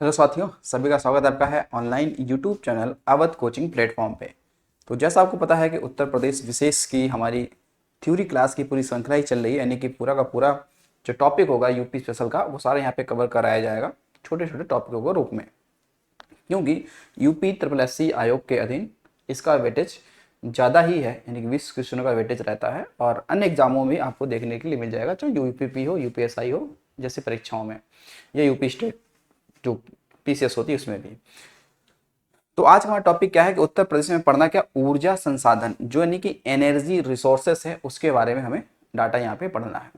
Hello साथियों, सभी का स्वागत आपका है online YouTube channel Awadh coaching platform पे। तो जैसा आपको पता है कि उत्तर प्रदेश विशेष की हमारी थ्योरी क्लास की पूरी श्रृंखला ही चल रही है, यानी कि पूरा का पूरा जो टॉपिक होगा यूपी स्पेशल का वो सारे यहाँ पे कवर कराया जाएगा छोटे छोटे टॉपिकों के रूप में। क्योंकि यूपी ट्रिपल एस सी आयोग के अधीन इसका वेटेज ज़्यादा ही है, यानी कि 20 क्वेश्चनों का वेटेज रहता है और अन्य एग्जामों में आपको देखने के लिए मिल जाएगा, चाहे यूपीपी हो, यूपीएसआई हो जैसी परीक्षाओं में, या यूपी स्टेट जो पीसीएस होती है उसमें भी। तो आज हमारा टॉपिक क्या है कि उत्तर प्रदेश में पढ़ना क्या, ऊर्जा संसाधन जो यानी कि एनर्जी रिसोर्सेस है उसके बारे में हमें डाटा यहाँ पे पढ़ना है।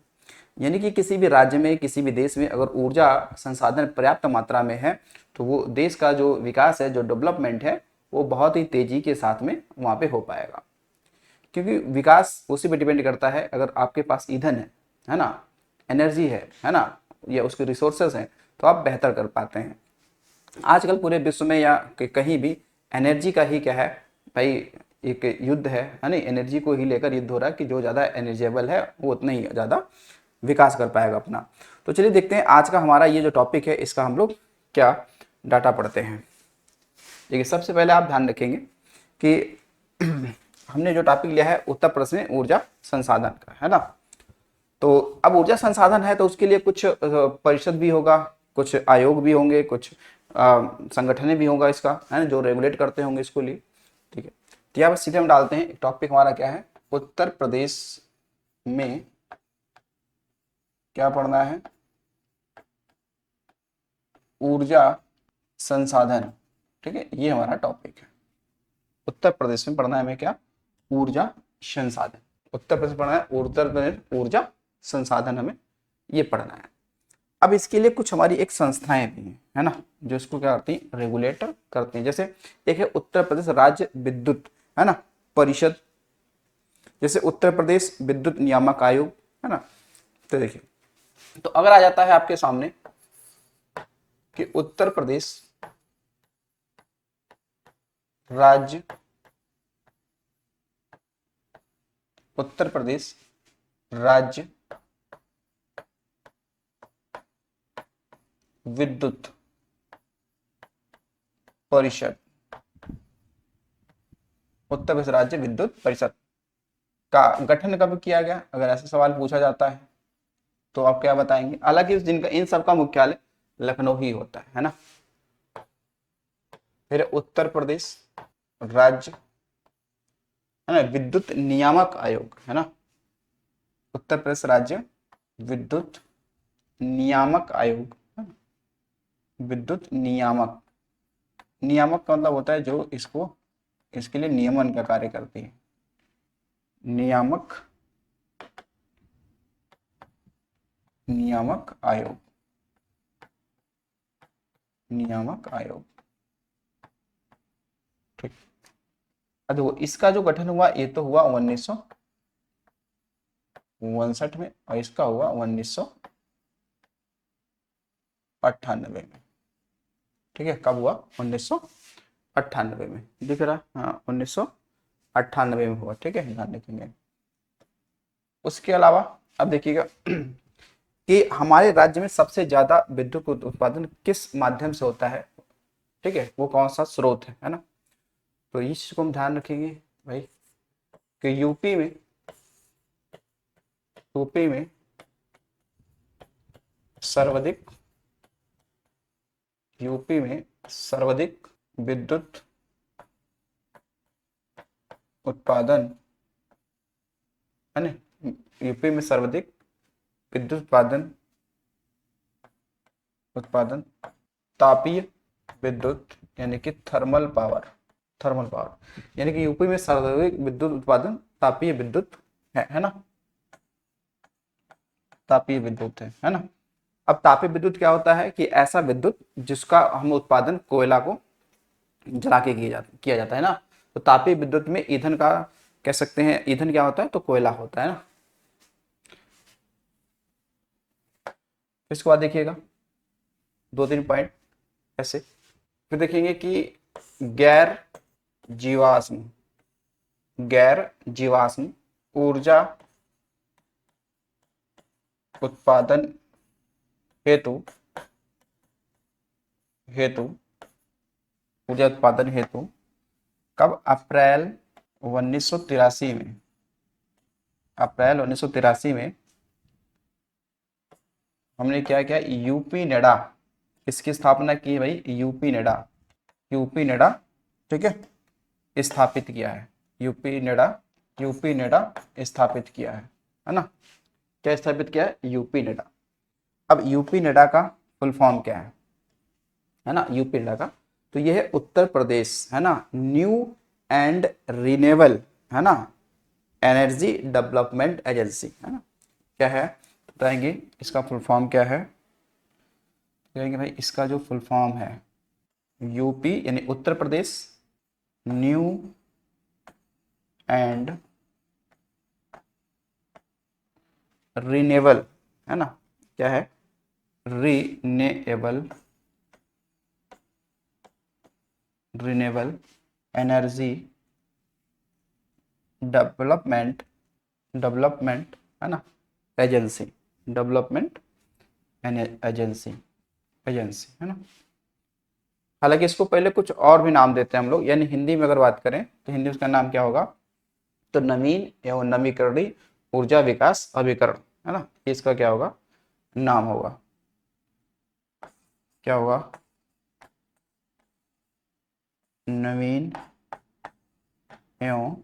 यानी कि किसी भी राज्य में, किसी भी देश में अगर ऊर्जा संसाधन पर्याप्त मात्रा में है तो वो देश का जो विकास है, जो डेवलपमेंट है, वो बहुत ही तेजी के साथ में वहाँ पे हो पाएगा। क्योंकि विकास उसी पे डिपेंड करता है, अगर आपके पास ईंधन है ना, एनर्जी है ना, या उसके रिसोर्सेस हैं, तो आप बेहतर कर पाते हैं। आजकल पूरे विश्व में या कहीं भी एनर्जी का ही क्या है भाई, एक युद्ध है नहीं, एनर्जी को ही लेकर युद्ध हो रहा है कि जो ज़्यादा एनर्जेबल है वो उतना ही ज़्यादा विकास कर पाएगा अपना। तो चलिए देखते हैं आज का हमारा ये जो टॉपिक है इसका हम लोग क्या डाटा पढ़ते हैं। देखिए, सबसे पहले आप ध्यान रखेंगे कि हमने जो टॉपिक लिया है उत्तर प्रदेश में ऊर्जा संसाधन का, है ना। तो अब ऊर्जा संसाधन है तो उसके लिए कुछ परिषद भी होगा, कुछ आयोग भी होंगे, कुछ संगठन भी होगा इसका, है ना, जो रेगुलेट करते होंगे इसको लिए। ठीक है, तो यहाँ पर सीधे हम डालते हैं, टॉपिक हमारा क्या है, उत्तर प्रदेश में क्या पढ़ना है, ऊर्जा संसाधन। ठीक है, ये हमारा टॉपिक है। उत्तर प्रदेश में पढ़ना है हमें क्या, ऊर्जा संसाधन। उत्तर प्रदेश पढ़ना है उत्तर प्रदेश ऊर्जा संसाधन, हमें ये पढ़ना है। अब इसके लिए कुछ हमारी एक संस्थाएं भी हैं, है ना, जो इसको क्या करती हैं, रेगुलेटर करती हैं। जैसे एक है उत्तर प्रदेश राज्य विद्युत, है ना, परिषद, जैसे उत्तर प्रदेश विद्युत नियामक आयोग, है ना। तो देखिए, तो अगर आ जाता है आपके सामने कि उत्तर प्रदेश राज्य, उत्तर प्रदेश राज्य विद्युत परिषद, उत्तर प्रदेश राज्य विद्युत परिषद का गठन कब किया गया, अगर ऐसा सवाल पूछा जाता है तो आप क्या बताएंगे। हालांकि जिनका इन सब का मुख्यालय लखनऊ ही होता है ना। फिर उत्तर प्रदेश राज्य, है ना, विद्युत नियामक आयोग, है ना, उत्तर प्रदेश राज्य विद्युत नियामक आयोग, है ना? विद्युत नियामक, नियामक का मतलब होता है जो इसको, इसके लिए नियमन का कार्य करती है, नियामक, नियामक आयोग, नियामक आयोग। ठीक, अब देखो इसका जो गठन हुआ ये तो हुआ 1959 में, और इसका हुआ 1998 में। ठीक है, कब हुआ, 1998 में, दिख रहा, हाँ 1998 में हुआ। ठीक है, ध्यान रखेंगे। उसके अलावा अब देखिएगा कि हमारे राज्य में सबसे ज्यादा विद्युत उत्पादन किस माध्यम से होता है। ठीक है, वो कौन सा स्रोत है ना। तो इस चीज को हम ध्यान रखेंगे भाई कि यूपी में सर्वाधिक, यूपी में सर्वाधिक विद्युत उत्पादन, है ना, यूपी में सर्वाधिक विद्युत उत्पादन, उत्पादन तापीय विद्युत, यानी कि थर्मल पावर, थर्मल पावर, यानी कि यूपी में सर्वाधिक विद्युत उत्पादन तापीय विद्युत है ना, तापीय विद्युत है ना। अब तापीय विद्युत क्या होता है कि ऐसा विद्युत जिसका हम उत्पादन कोयला को जला के किया जाता है ना। तो तापीय विद्युत में ईंधन का, कह सकते हैं ईंधन क्या होता है, तो कोयला होता है ना। इसके बाद देखिएगा दो तीन पॉइंट ऐसे, फिर देखेंगे कि गैर जीवाश्म, गैर जीवाश्म ऊर्जा उत्पादन हेतु हेतु, ऊर्जा उत्पादन हेतु कब? अप्रैल 1983 में हमने क्या किया? यूपी नेडा, किसकी स्थापना की है भाई? यूपी नेडा, यूपी नेडा, ठीक है, स्थापित किया है। यूपी नेडा, यूपी नेडा स्थापित किया है ना? क्या स्थापित किया है? UP NEDA. अब यूपी नेडा का फुल फॉर्म क्या है ना? यूपी नेडा का, तो ये है उत्तर प्रदेश, है ना, न्यू एंड रिन्यूएबल, है ना, एनर्जी डेवलपमेंट एजेंसी, है ना। क्या है बताएंगे? इसका फुल फॉर्म क्या है? कहेंगे भाई इसका जो फुल फॉर्म है, यूपी यानी Uttar Pradesh new and renewable, है ना, क्या है? Renewable, renewable energy development, development, है ना, एजेंसी, डेवलपमेंट एजेंसी, एजेंसी, है ना। हालांकि इसको पहले कुछ और भी नाम देते हैं हम लोग, यानी हिंदी में अगर बात करें तो हिंदी में उसका नाम क्या होगा? तो नवीन एवं नवीकरणीय ऊर्जा विकास अभिकरण, है ना, इसका क्या होगा? नाम होगा। क्या होगा? नवीन एवं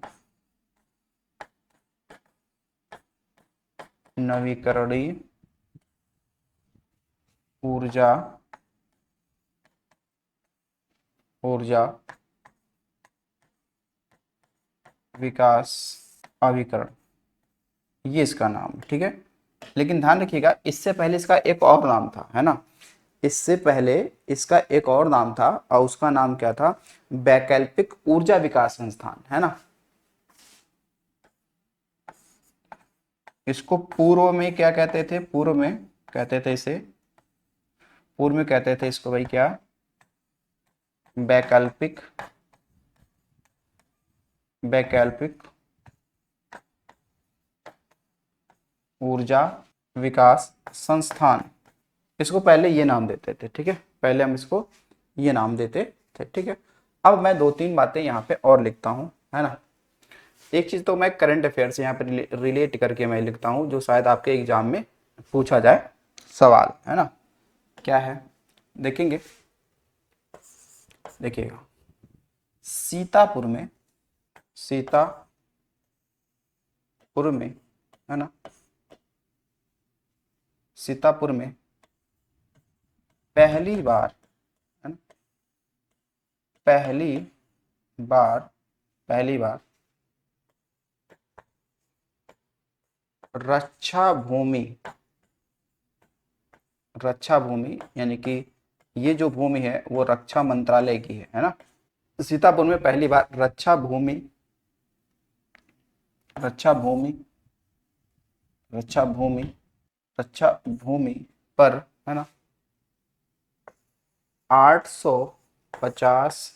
नवीकरणीय ऊर्जा, ऊर्जा विकास अभिकरण, ये इसका नाम है, ठीक है। लेकिन ध्यान रखिएगा, इससे पहले इसका एक और नाम था, है ना, इससे पहले इसका एक और नाम था, और उसका नाम क्या था? वैकल्पिक ऊर्जा विकास संस्थान, है ना। इसको पूर्व में क्या कहते थे? पूर्व में कहते थे इसे, पूर्व में कहते थे इसको भाई क्या? वैकल्पिक, वैकल्पिक ऊर्जा विकास संस्थान, इसको पहले ये नाम देते थे, ठीक है, पहले हम इसको ये नाम देते थे, ठीक है। अब मैं दो तीन बातें यहाँ पे और लिखता हूँ, है ना। एक चीज तो मैं करंट अफेयर से यहाँ पे रिलेट करके मैं लिखता हूँ, जो शायद आपके एग्जाम में पूछा जाए सवाल, है ना। क्या है देखेंगे? देखिएगा, सीतापुर में, सीतापुर में, है ना, सीतापुर में पहली बार, है ना, पहली बार, पहली बार रक्षा भूमि, रक्षा भूमि यानी कि ये जो भूमि है वो रक्षा मंत्रालय की है ना। सीतापुर में पहली बार रक्षा भूमि, रक्षा भूमि, रक्षा भूमि, रक्षा भूमि पर, है ना, 850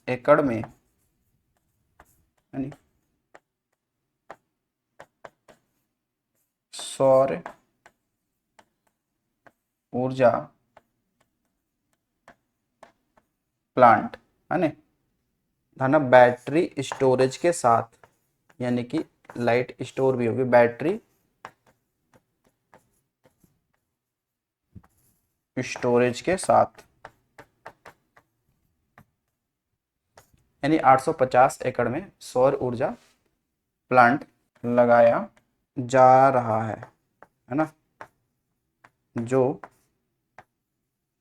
एकड़ में, यानी सौर ऊर्जा प्लांट, है ना, धना बैटरी स्टोरेज के साथ, यानी कि लाइट स्टोर भी होगी, बैटरी स्टोरेज के साथ, यानी 850 एकड़ में सौर ऊर्जा प्लांट लगाया जा रहा है ना, जो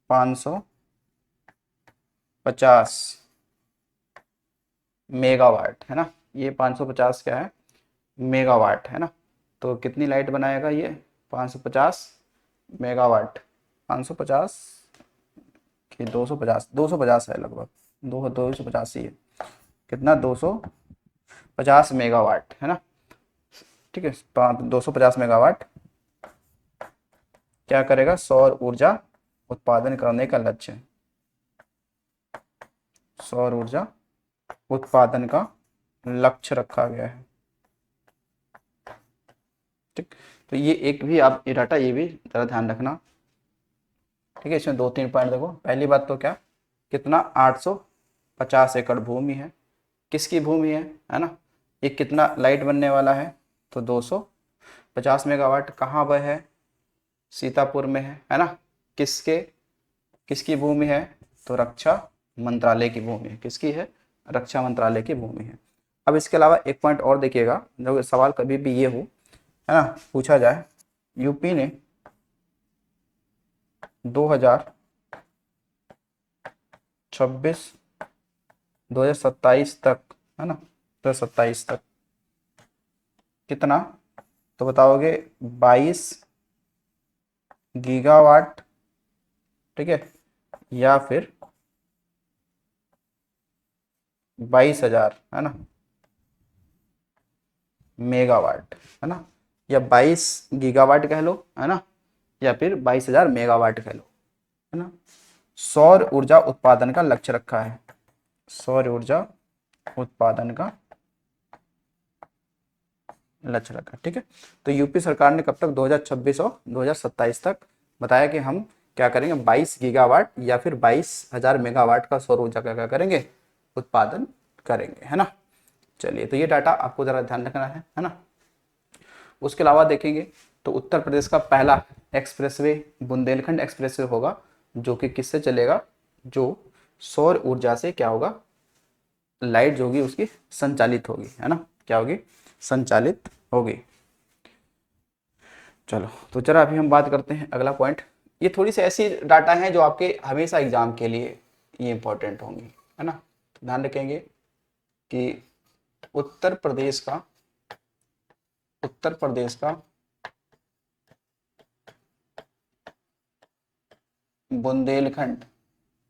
550 मेगावाट, है ना। ये 550 क्या है? मेगावाट, है ना। तो कितनी लाइट बनाएगा ये? 550 मेगावाट, 550 कि 250, 250 है लगभग, 250 ही है। कितना? 250 मेगावाट, है ना, ठीक है। 250 मेगावाट क्या करेगा? सौर ऊर्जा उत्पादन करने का लक्ष्य है, सौर ऊर्जा उत्पादन का लक्ष्य रखा गया है, ठीक। तो ये एक भी आप ये डाटा, ये भी जरा ध्यान रखना, ठीक है, इसमें 2-3 पॉइंट देखो। पहली बात तो क्या, कितना 850 एकड़ भूमि है, किसकी भूमि है ना। ये कितना लाइट बनने वाला है, तो 250 मेगावाट। कहाँ वह है, सीतापुर में है ना। किसके, किसकी भूमि है, तो रक्षा मंत्रालय की भूमि है। किसकी है, रक्षा मंत्रालय की भूमि है। अब इसके अलावा एक पॉइंट और देखिएगा, जब सवाल कभी भी ये हो, है ना, पूछा जाए, यूपी ने 2026 2027 तक, है ना, 2027 तक कितना, तो बताओगे 22 गीगावाट, ठीक है, या फिर 22,000, है ना, मेगावाट, है ना, या 22 गीगावाट कह लो, है ना, या फिर 22,000 मेगावाट कह लो, है ना। सौर ऊर्जा उत्पादन का लक्ष्य रखा है, सौर ऊर्जा उत्पादन का लक्ष्य रखा, ठीक है। तो यूपी सरकार ने कब तक, 2026 और 2027 तक बताया कि हम क्या करेंगे, 22 गीगावाट या फिर 22,000 मेगावाट का सौर ऊर्जा का क्या करेंगे, उत्पादन करेंगे, है ना। चलिए, तो ये डाटा आपको जरा ध्यान रखना है ना। उसके अलावा देखेंगे तो उत्तर प्रदेश का पहला एक्सप्रेसवे बुंदेलखंड एक्सप्रेसवे होगा, जो कि किससे चलेगा, जो सौर ऊर्जा से क्या होगा, लाइट जो होगी उसकी संचालित होगी, है ना, क्या होगी, संचालित होगी। चलो, तो जरा अभी हम बात करते हैं अगला पॉइंट। ये थोड़ी सी ऐसी डाटा हैं जो आपके हमेशा एग्जाम के लिए ये इंपॉर्टेंट होंगी, है ना। तो ध्यान रखेंगे कि उत्तर प्रदेश का बुंदेलखंड,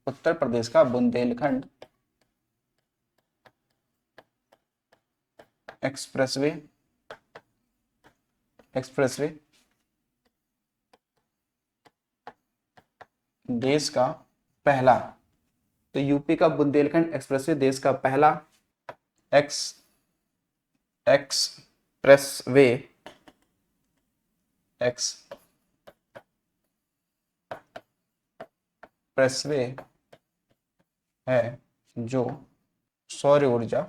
उत्तर प्रदेश का बुंदेलखंड एक्सप्रेसवे देश का पहला, तो यूपी का बुंदेलखंड एक्सप्रेसवे देश का पहला एक्सप्रेसवे है जो सौर ऊर्जा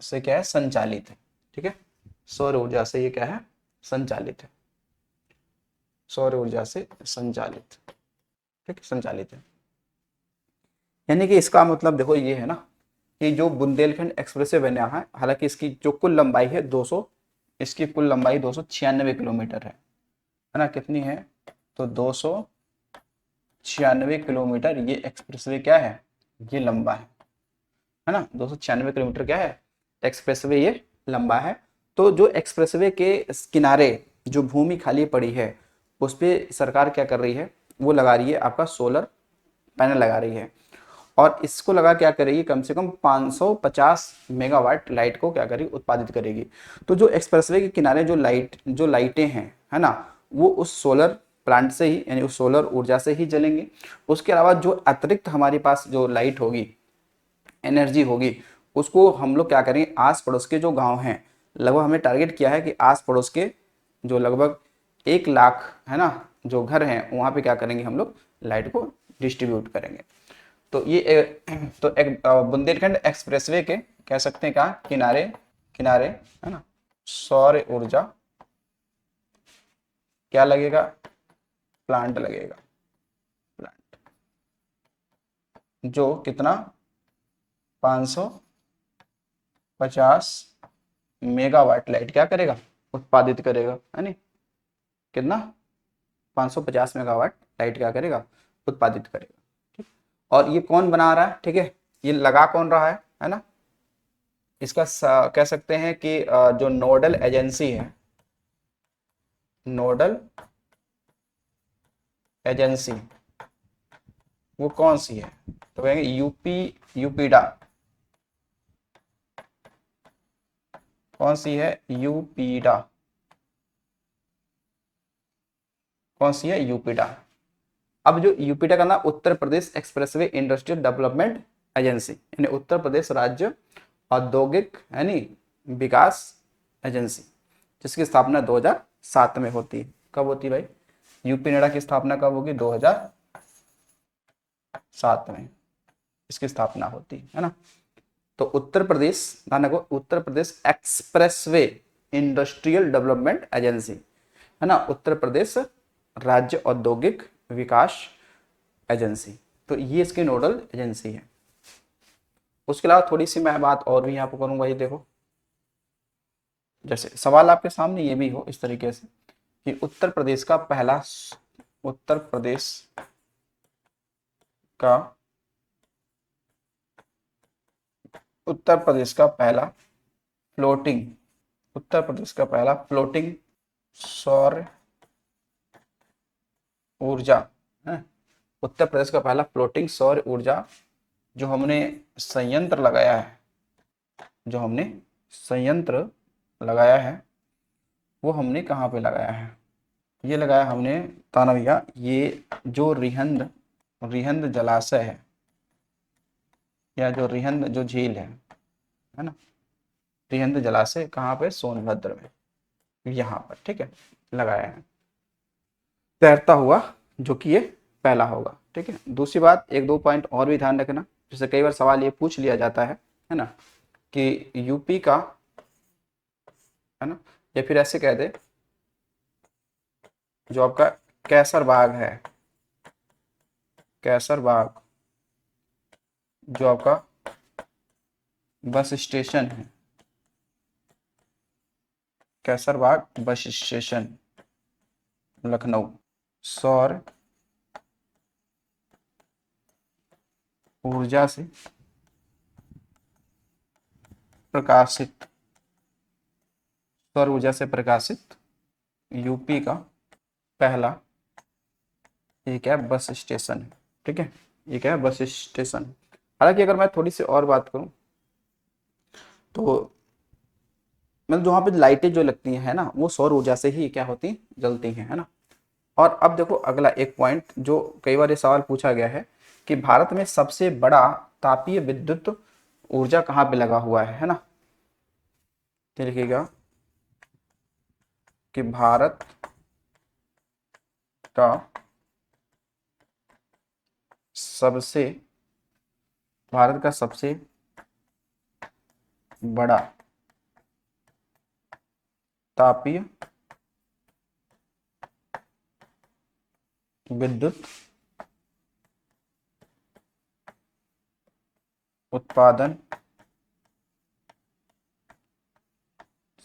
से क्या है, संचालित है, ठीक है। सौर ऊर्जा से ये क्या है, संचालित है, सौर ऊर्जा से संचालित, ठीक है, संचालित है। यानी कि इसका मतलब देखो ये है ना, कि जो बुंदेलखंड एक्सप्रेसवे बना है, हालांकि इसकी जो कुल लंबाई है 200, इसकी कुल लंबाई 296 किलोमीटर है ना। कितनी है, तो 296 किलोमीटर ये एक्सप्रेसवे क्या है, ये लंबा है ना। 296 किलोमीटर क्या है, एक्सप्रेसवे ये लंबा है। तो जो एक्सप्रेसवे के किनारे जो भूमि खाली पड़ी है, उस पर सरकार क्या कर रही है, वो लगा रही है आपका सोलर पैनल लगा रही है, और इसको लगा क्या करेगी, कम से कम 550 मेगावाट लाइट को क्या करेगी, उत्पादित करेगी। तो जो एक्सप्रेसवे के किनारे जो लाइटें हैं, है ना, वो उस सोलर प्लांट से ही, यानी उस सोलर ऊर्जा से ही जलेंगे। उसके अलावा जो अतिरिक्त हमारे पास जो लाइट होगी, एनर्जी होगी, उसको हम लोग क्या करेंगे, आस पड़ोस के जो गांव हैं, लगभग हमें टारगेट किया है कि आस पड़ोस के जो लगभग 1 लाख, है ना, जो घर हैं, वहाँ पे क्या करेंगे, हम लोग लाइट को डिस्ट्रीब्यूट करेंगे। तो ये तो एक बुंदेलखंड एक्सप्रेसवे के कह सकते हैं, कहा किनारे किनारे, है ना, सौर ऊर्जा क्या लगेगा, प्लांट लगेगा, प्लांट जो कितना 550 मेगावाट लाइट क्या करेगा, उत्पादित करेगा, है नहीं, कितना 550 मेगावाट लाइट क्या करेगा, उत्पादित करेगा, ठीक। और ये कौन बना रहा है, ठीक है, ये लगा कौन रहा है ना। इसका कह सकते हैं कि जो नोडल एजेंसी है, नोडल एजेंसी वो कौन सी है, तो कहेंगे यूपीडा। कौन सी है, यूपीडा, कौन सी है, यूपीडा। अब जो यूपीडा का नाम Uttar Pradesh expressway industrial development agency, यानी उत्तर प्रदेश राज्य औद्योगिक यानी विकास एजेंसी, जिसकी स्थापना 2007 में होती है। कब होती है भाई, यूपी नेडा की स्थापना कब होगी? 2007 में इसकी स्थापना होती है ना। तो उत्तर प्रदेश, ध्यान रखो, Uttar Pradesh expressway industrial development agency है ना, उत्तर प्रदेश राज्य औद्योगिक विकास एजेंसी, तो ये इसकी नोडल एजेंसी है। उसके अलावा थोड़ी सी मैं बात और भी यहाँ पर करूंगा, ये देखो, जैसे सवाल आपके सामने ये भी हो इस तरीके से कि उत्तर प्रदेश का पहला, उत्तर प्रदेश का उत्तर प्रदेश का पहला फ्लोटिंग, उत्तर प्रदेश का पहला फ्लोटिंग सौर ऊर्जा है, उत्तर प्रदेश का पहला फ्लोटिंग सौर ऊर्जा जो हमने संयंत्र लगाया है, जो हमने संयंत्र लगाया है वो हमने कहाँ पे लगाया है? ये लगाया हमने ताना भैया, ये जो रिहंद रिहंद जलाशय है, या जो रिहंद जो झील है ना, रिहंद जलाशय कहाँ पे? सोनभद्र में, यहाँ पर, ठीक है, लगाया है तैरता हुआ, जो कि ये पहला होगा, ठीक है। दूसरी बात, एक दो पॉइंट और भी ध्यान रखना, जैसे कई बार सवाल ये पूछ लिया जाता है ना, कि यूपी का, है ना, या फिर ऐसे कह दे, जो आपका कैसर बाग है, कैसर बाग जो आपका बस स्टेशन है, कैसर बाग बस स्टेशन लखनऊ, सौर ऊर्जा से प्रकाशित, सौर ऊर्जा से प्रकाशित यूपी का पहला, ये क्या है? बस स्टेशन है, ठीक है, ये क्या है? Bus station. हालांकि अगर मैं थोड़ी सी और बात करूं तो मतलब जो वहाँ पे लाइटें जो लगती हैं, है ना, वो सौर ऊर्जा से ही क्या होती, जलती हैं, है ना। और अब देखो अगला एक पॉइंट जो कई बार ये सवाल पूछा गया है कि भारत में सबसे बड़ा तापीय विद्युत ऊर्जा कहाँ पे लगा हुआ है ना, तो लिखिएगा कि का सबसे भारत का सबसे बड़ा तापीय विद्युत उत्पादन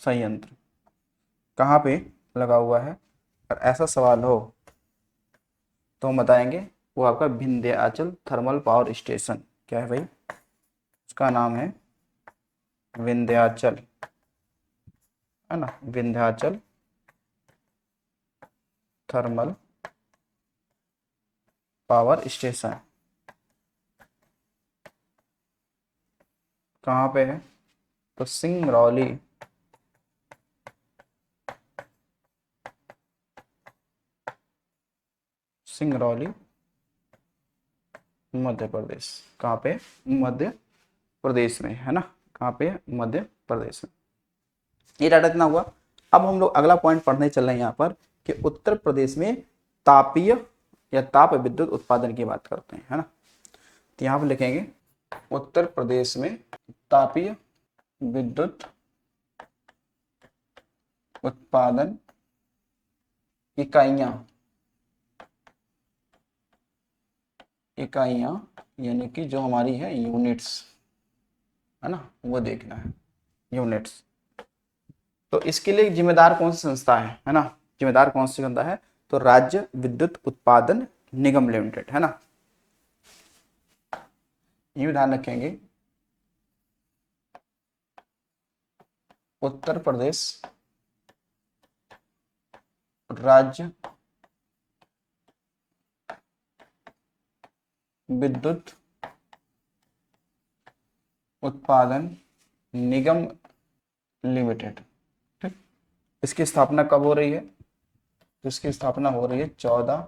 संयंत्र कहाँ पे लगा हुआ है? और ऐसा सवाल हो तो हम बताएंगे वो आपका विंध्याचल थर्मल पावर स्टेशन, क्या है भाई? उसका नाम है विंध्याचल, है ना, विंध्याचल थर्मल पावर स्टेशन। कहाँ पे है? तो सिंगरौली, सिंगरौली मध्य प्रदेश। कहाँ पे? मध्य प्रदेश में, है ना, कहाँ पे? मध्य प्रदेश में। ये डाटा इतना हुआ। अब हम लोग अगला पॉइंट पढ़ने चल रहे हैं यहाँ पर कि उत्तर प्रदेश में तापीय या ताप विद्युत उत्पादन की बात करते हैं, है ना। तो यहाँ पर लिखेंगे उत्तर प्रदेश में तापीय विद्युत उत्पादन इकाइयां, इकाइयां यानी कि जो हमारी है यूनिट्स, है ना, वो देखना है, यूनिट्स। तो इसके लिए जिम्मेदार कौन सी संस्था है ना, जिम्मेदार कौन सी संस्था है? तो राज्य विद्युत उत्पादन निगम लिमिटेड, है ना। ये भी ध्यान रखेंगे, उत्तर प्रदेश राज्य विद्युत उत्पादन निगम लिमिटेड, ठीक। इसकी स्थापना कब हो रही है? तो इसकी स्थापना हो रही है 14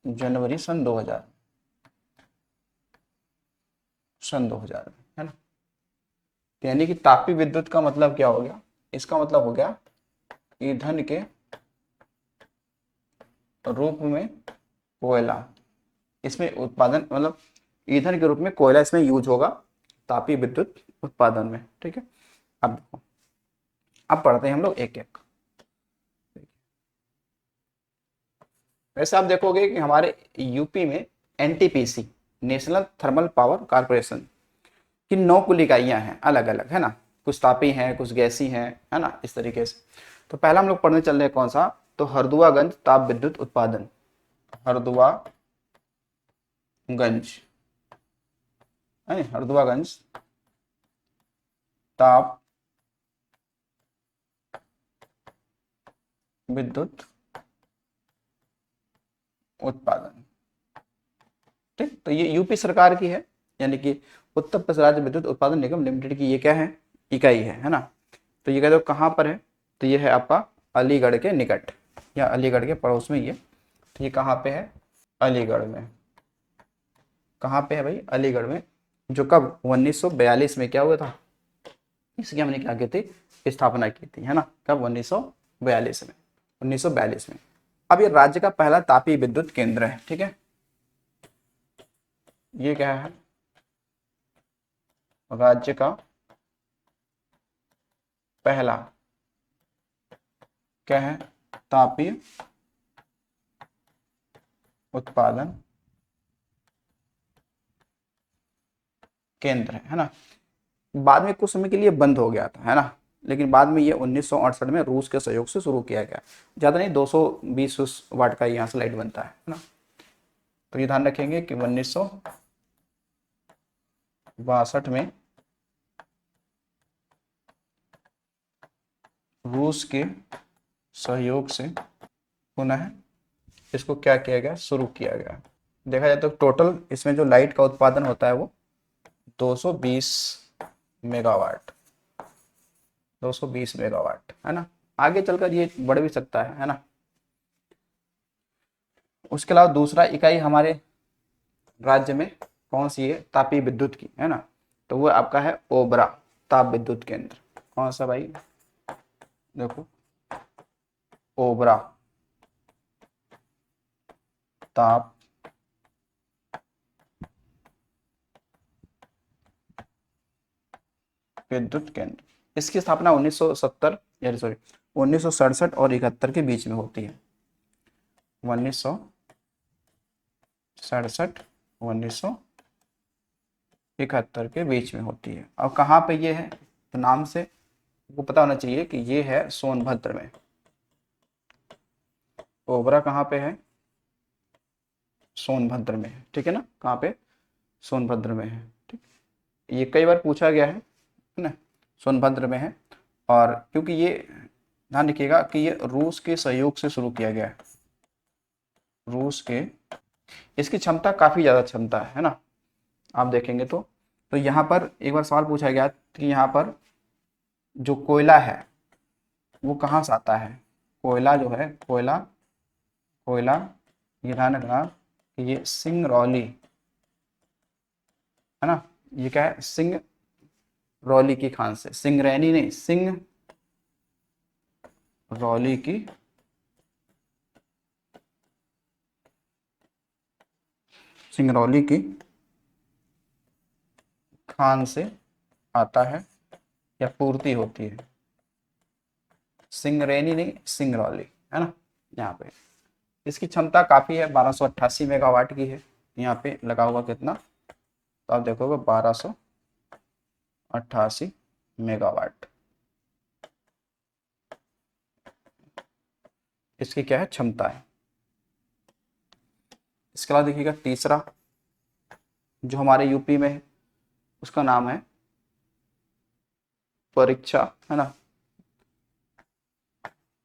जनवरी सन 2000, सन 2000 में, है ना। यानी कि तापीय विद्युत का मतलब क्या हो गया? इसका मतलब हो गया ईंधन के रूप में कोयला, इसमें उत्पादन मतलब ईंधन के रूप में कोयला इसमें यूज होगा तापीय विद्युत उत्पादन में। ठीक है, अब देखो, अब पढ़ते हैं हम लोग एक एक। वैसे आप देखोगे कि हमारे यूपी में NTPC, national thermal power corporation की 9 कुल इकाइयां हैं अलग अलग, है ना। कुछ तापी हैं, कुछ गैसी हैं, है ना, इस तरीके से। तो पहला हम लोग पढ़ने चल रहे हैं कौन सा, तो हरदुआगंज ताप विद्युत उत्पादन। हरदुआगंज, है हरदुआगंज ताप विद्युत उत्पादन। ठीक, तो ये यूपी सरकार की है, यानी कि उत्तर प्रदेश राज्य विद्युत उत्पादन निगम लिमिटेड की ये क्या है, इकाई है ना। तो ये कहते हो कहाँ पर है, तो ये है आपका अलीगढ़ के निकट या अलीगढ़ के पड़ोस में ये। तो ये कहाँ पे है, अलीगढ़ में। कहाँ पे है भाई, अलीगढ़ में। जो कब 1942 में क्या हुआ था, इसकी हमने क्या की थी, स्थापना की थी, है ना। कब, 1942 में, 1942 में। अब ये राज्य का पहला तापीय विद्युत केंद्र है। ठीक है, ये क्या है, राज्य का पहला क्या है, तापीय उत्पादन केंद्र है ना। बाद में कुछ समय के लिए बंद हो गया था, है ना, लेकिन बाद में ये 1968 में रूस के सहयोग से शुरू किया गया। ज़्यादा नहीं, 220 वाट का यहाँ से लाइट बनता है ना। तो ये ध्यान रखेंगे कि 1962 में रूस के सहयोग से पुनः इसको क्या किया गया, शुरू किया गया। देखा जाए तो टोटल इसमें जो लाइट का उत्पादन होता है वो 220 मेगावाट, 220 मेगावाट, है ना। आगे चलकर ये बढ़ भी सकता है ना। उसके अलावा दूसरा इकाई हमारे राज्य में कौन सी है, तापीय विद्युत की, है ना। तो वो आपका है ओबरा ताप विद्युत केंद्र। कौन सा भाई, देखो, ओबरा ताप विद्युत केंद्र। इसकी स्थापना 1970 या सॉरी 1967 और 71 के बीच में होती है। 1967, 1971 के बीच में होती है। और कहाँ पे ये है, तो नाम से आपको पता होना चाहिए कि ये है सोनभद्र में। ओबरा कहाँ पे है, सोनभद्र में है। ठीक है ना, कहाँ पे, सोनभद्र में है। ठीक, ये कई बार पूछा गया है ना, सोनभद्र में है। और क्योंकि ये ध्यान रखिएगा कि ये रूस के सहयोग से शुरू किया गया है, रूस के, इसकी क्षमता काफ़ी ज़्यादा क्षमता है ना। आप देखेंगे तो यहाँ पर एक बार सवाल पूछा गया कि यहाँ पर जो कोयला है वो कहाँ से आता है। कोयला जो है, कोयला, कोयला, ये ध्यान रखना कि ये सिंगरौली, है ना। ये क्या है, सिंगरौली की खान से, सिंगरैनी नहीं, सिंगरौली की, सिंगरौली की खान से आता है या पूर्ति होती है। सिंगरैनी नहीं, सिंगरौली, है ना। यहाँ पे इसकी क्षमता काफ़ी है, 1288 मेगावाट की है। यहाँ पे लगा हुआ कितना, तो आप देखोगे 1288 मेगावाट इसकी क्या है, क्षमता है। इसके अलावा देखिएगा तीसरा जो हमारे यूपी में है उसका नाम है परीक्षा, है ना।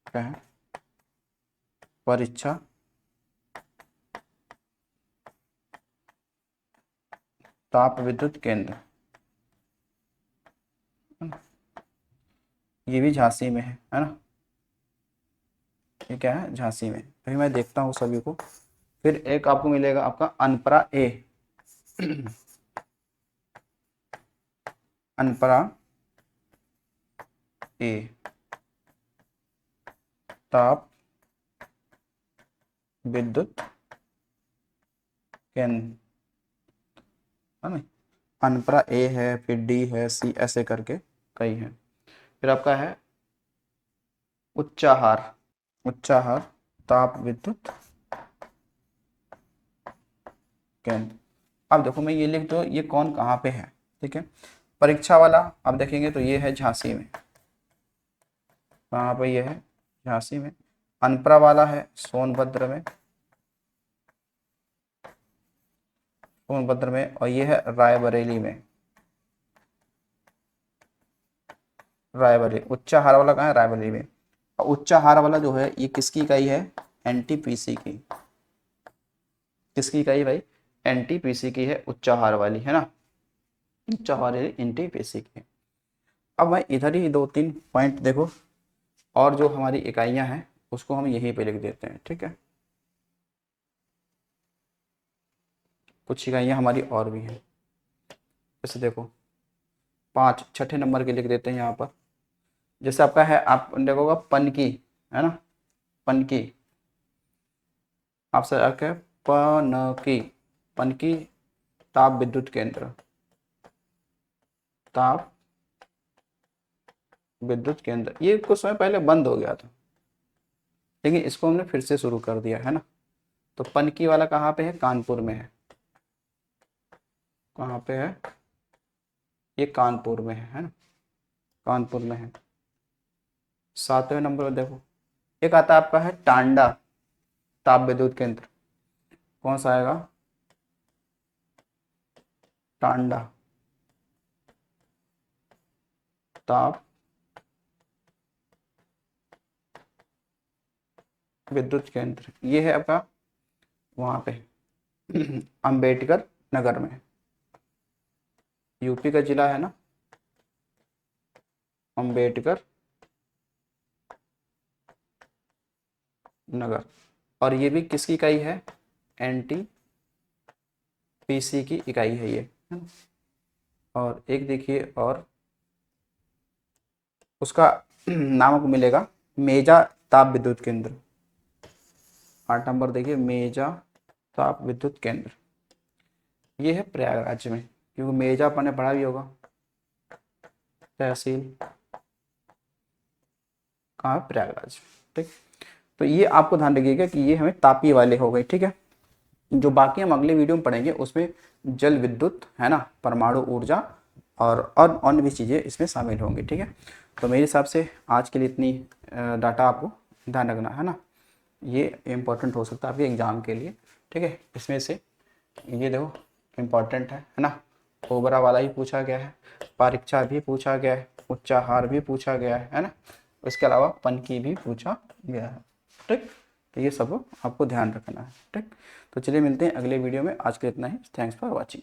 क्या है, परीक्षा ताप विद्युत केंद्र, ये भी झांसी में है ना। ये क्या है, झांसी में। अभी मैं देखता हूँ सभी को। फिर एक आपको मिलेगा आपका अनपरा ए, अनपरा ए ताप विद्युत केंद्र, है ना। अनपरा ए है, फिर डी है, सी, ऐसे करके कई है। फिर आपका है उच्चाहार, उच्चाहार ताप विद्युत केंद्र। अब देखो मैं ये लिख दो, ये कौन कहाँ पे है, ठीक है। परीक्षा वाला आप देखेंगे तो ये है झांसी में, कहाँ पे ये है, झांसी में। अनपरा वाला है सोनभद्र में, सोनभद्र में। और ये है रायबरेली में, रायबरेली। उच्चाहार वाला कहाँ है, रायबरेली में। और उच्चाहार वाला जो है ये किसकी इकाई है, एनटीपीसी की। किसकी इकाई भाई, एनटीपीसी की है उच्चाहार वाली, है ना। उच्चाहार एनटीपीसी की। अब भाई इधर ही दो तीन पॉइंट देखो, और जो हमारी इकाइयां हैं उसको हम यहीं पे लिख देते हैं, ठीक है। कुछ इकाइयां हमारी और भी हैं, जैसे देखो 5 छठे नंबर के लिख देते हैं यहाँ पर। जैसे आपका है, आप देखोगा पनकी, है ना, पनकी। आपसे है पनकी, पनकी ताप विद्युत केंद्र, ताप विद्युत केंद्र। ये कुछ समय पहले बंद हो गया था, लेकिन इसको हमने फिर से शुरू कर दिया, है ना। तो पनकी वाला कहाँ पे है, कानपुर में है। कहाँ पे है, ये कानपुर में है ना, कानपुर में है। 7वें नंबर पर देखो एक आता है आपका है टांडा ताप विद्युत केंद्र। कौन सा आएगा, टांडा ताप विद्युत केंद्र। ये है आपका वहाँ पे अंबेडकर नगर में, यूपी का जिला है ना, अंबेडकर नगर। और ये भी किसकी इकाई है, एनटी पीसी की इकाई है ये, है ना। और एक देखिए, और उसका नाम आपको मिलेगा मेजा ताप विद्युत केंद्र। 8 नंबर देखिए, मेजा ताप विद्युत केंद्र। ये है प्रयागराज में, क्योंकि मेजा अपन ने पढ़ा भी होगा, तहसील कहाँ है, प्रयागराज, ठीक। तो ये आपको ध्यान रखिएगा कि ये हमें तापीय वाले हो गए, ठीक है। जो बाकी हम अगले वीडियो में पढ़ेंगे उसमें जल विद्युत, है ना, परमाणु ऊर्जा और अन्य भी चीज़ें इसमें शामिल होंगी, ठीक है। तो मेरे हिसाब से आज के लिए इतनी डाटा आपको ध्यान रखना है ना, ये इम्पोर्टेंट हो सकता है आपके एग्ज़ाम के लिए, ठीक है। इसमें से ये देखो इम्पोर्टेंट है ना। ओबरा वाला ही पूछा गया है, परीक्षा भी पूछा गया है, उच्चाहार भी पूछा गया है ना। इसके अलावा पनकी भी पूछा गया है, ठीक। तो ये सब आपको ध्यान रखना है, ठीक। तो चलिए मिलते हैं अगले वीडियो में, आज के लिए इतना ही। Thanks for watching.